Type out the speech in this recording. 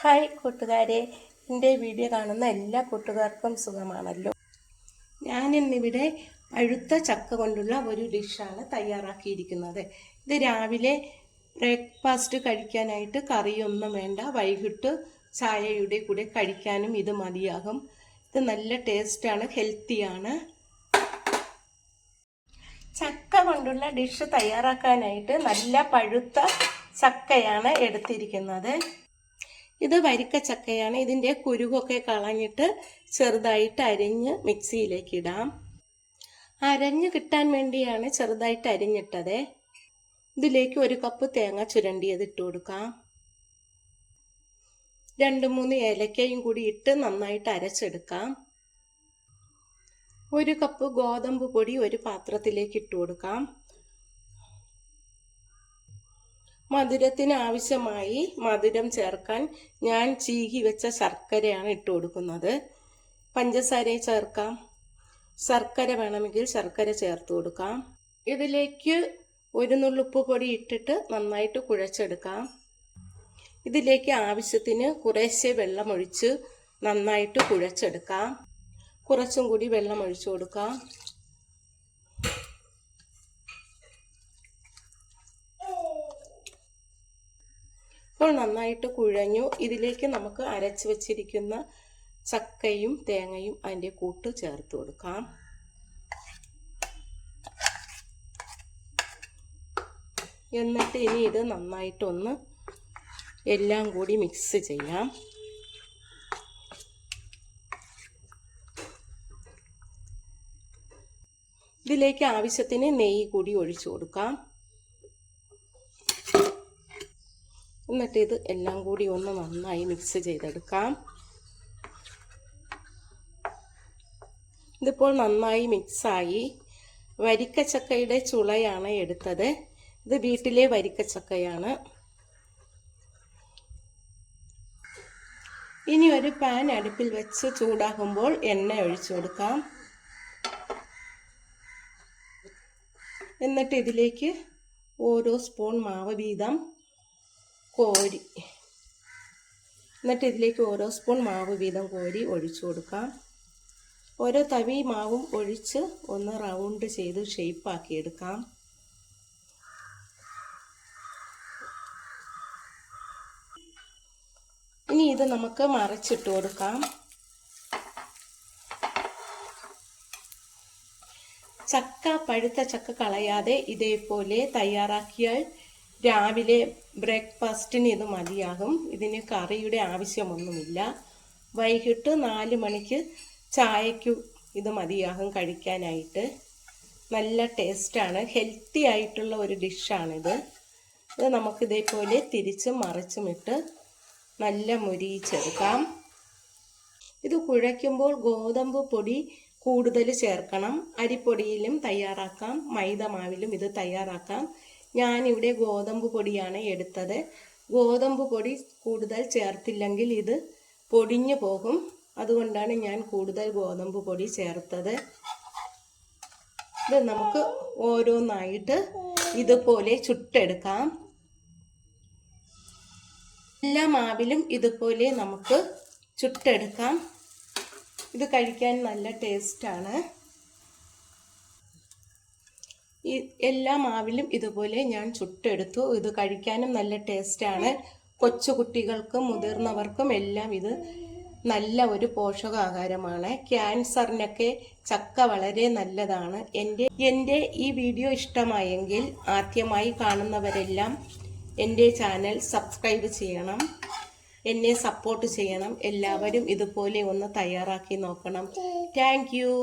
Hi കൂട്ടുകാരെ, എൻ്റെ video കാണുന്ന എല്ലാ കൂട്ടുകാർക്കും സുഖമാണല്ലോ. ഞാനിന്നിവിടെ പഴുത്ത ചക്ക കൊണ്ടുള്ള ഒരു ഡിഷാണ് തയ്യാറാക്കിയിരിക്കുന്നത്. ഇത് രാവിലെ ബ്രേക്ക്ഫാസ്റ്റ് കഴിക്കാനായിട്ട് കറിയൊന്നും വേണ്ട, വൈകിട്ട് ചായയുടെ കൂടെ കഴിക്കാനും ഇത് മതിയാകും. ഇത് നല്ല ടേസ്റ്റാണ്, ഹെൽത്തിയാണ്. ചക്ക കൊണ്ടുള്ള ഡിഷ് തയ്യാറാക്കാനായിട്ട് നല്ല പഴുത്ത ചക്കയാണ് എടുത്തിരിക്കുന്നത്. ഇത് വരിക്ക ചക്കയാണ്. ഇതിൻ്റെ കുരുകൊക്കെ കളഞ്ഞിട്ട് ചെറുതായിട്ട് അരിഞ്ഞ് മിക്സിയിലേക്ക് ഇടാം. അരഞ്ഞ് കിട്ടാൻ വേണ്ടിയാണ് ചെറുതായിട്ട് അരിഞ്ഞിട്ടത്. ഇതിലേക്ക് 1 കപ്പ് തേങ്ങ ചുരണ്ടിയത് ഇട്ട് കൊടുക്കാം. 2-3 ഏലക്കയും കൂടി ഇട്ട് നന്നായിട്ട് അരച്ചെടുക്കാം. 1 കപ്പ് ഗോതമ്പ് പൊടി ഒരു പാത്രത്തിലേക്ക് ഇട്ട് കൊടുക്കാം. മധുരത്തിന് ആവശ്യമായി മധുരം ചേർക്കാൻ ഞാൻ ചീകി വെച്ച ശർക്കരയാണ് ഇട്ട് കൊടുക്കുന്നത്. പഞ്ചസാര ചേർക്കാം, ശർക്കര വേണമെങ്കിൽ ശർക്കര ചേർത്ത് കൊടുക്കാം. ഇതിലേക്ക് 1 നുള്ളുപ്പ് പൊടി ഇട്ടിട്ട് നന്നായിട്ട് കുഴച്ചെടുക്കാം. ഇതിലേക്ക് ആവശ്യത്തിന് കുറേശ്ശെ വെള്ളമൊഴിച്ച് നന്നായിട്ട് കുഴച്ചെടുക്കാം. കുറച്ചും കൂടി വെള്ളം ഒഴിച്ചു കൊടുക്കാം. ഇപ്പോൾ നന്നായിട്ട് കുഴഞ്ഞു. ഇതിലേക്ക് നമുക്ക് അരച്ച് വെച്ചിരിക്കുന്ന ചക്കയും തേങ്ങയും അതിൻ്റെ കൂട്ട് ചേർത്ത് കൊടുക്കാം. എന്നിട്ട് ഇനി ഇത് നന്നായിട്ടൊന്ന് എല്ലാം കൂടി മിക്സ് ചെയ്യാം. ഇതിലേക്ക് ആവശ്യത്തിന് നെയ്യ് കൂടി ഒഴിച്ചു കൊടുക്കാം. എന്നിട്ട് ഇത് എല്ലാം കൂടി ഒന്ന് നന്നായി മിക്സ് ചെയ്തെടുക്കാം. ഇതിപ്പോൾ നന്നായി മിക്സായി. വരിക്കച്ചക്കയുടെ ചുളയാണ് എടുത്തത്. ഇത് വീട്ടിലെ വരിക്കച്ചക്കയാണ്. ഇനി ഒരു പാൻ അടുപ്പിൽ വെച്ച് ചൂടാകുമ്പോൾ എണ്ണ ഒഴിച്ചു കൊടുക്കാം. എന്നിട്ട് ഇതിലേക്ക് ഓരോ സ്പൂൺ മാവ് വീതം കോരി ഒഴിച്ചു കൊടുക്കാം. ഓരോ തവി മാവും ഒഴിച്ച് ഒന്ന് റൗണ്ട് ചെയ്ത് ഷേപ്പാക്കി എടുക്കാം. ഇനി ഇത് നമുക്ക് മറിച്ചിട്ട് കൊടുക്കാം. പഴുത്ത ചക്ക കളയാതെ ഇതേപോലെ തയ്യാറാക്കിയാൽ രാവിലെ ബ്രേക്ക്ഫാസ്റ്റിന് ഇത് മതിയാകും. ഇതിന് കറിയുടെ ആവശ്യമൊന്നുമില്ല. വൈകിട്ട് 4 മണിക്ക് ചായയ്ക്ക് ഇത് മതിയാകും കഴിക്കാനായിട്ട്. നല്ല ടേസ്റ്റാണ്, ഹെൽത്തി ആയിട്ടുള്ള ഒരു ഡിഷാണിത്. ഇത് നമുക്കിതേപോലെ തിരിച്ചും മറിച്ചും ഇട്ട് നല്ല മുരിയിച്ചെടുക്കാം. ഇത് കുഴയ്ക്കുമ്പോൾ ഗോതമ്പ് പൊടി കൂടുതൽ ചേർക്കണം. അരിപ്പൊടിയിലും തയ്യാറാക്കാം, മൈദ മാവിലും ഇത് തയ്യാറാക്കാം. ഞാനിവിടെ ഗോതമ്പ് പൊടിയാണ് എടുത്തത്. ഗോതമ്പ് പൊടി കൂടുതൽ ചേർത്തില്ലെങ്കിൽ ഇത് പൊടിഞ്ഞു പോകും. അതുകൊണ്ടാണ് ഞാൻ കൂടുതൽ ഗോതമ്പ് പൊടി ചേർത്തത്. ഇത് നമുക്ക് ഓരോന്നായിട്ട് ഇതുപോലെ ചുട്ടെടുക്കാം. എല്ലാ മാവിലും ഇതുപോലെ നമുക്ക് ചുട്ടെടുക്കാം. ഇത് കഴിക്കാൻ നല്ല ടേസ്റ്റാണ്. എല്ലാ മാവിലും ഇതുപോലെ ഞാൻ ചുട്ടെടുത്തു. ഇത് കഴിക്കാനും നല്ല ടേസ്റ്റാണ്. കൊച്ചു കുട്ടികൾക്കും മുതിർന്നവർക്കും എല്ലാം ഇത് നല്ല ഒരു പോഷകാഹാരമാണ്. ക്യാൻസറിനൊക്കെ ചക്ക വളരെ നല്ലതാണ്. എൻ്റെ ഈ വീഡിയോ ഇഷ്ടമായെങ്കിൽ ആദ്യമായി കാണുന്നവരെല്ലാം എൻ്റെ ചാനൽ സബ്സ്ക്രൈബ് ചെയ്യണം, എന്നെ സപ്പോർട്ട് ചെയ്യണം. എല്ലാവരും ഇതുപോലെ ഒന്ന് തയ്യാറാക്കി നോക്കണം. Thank you.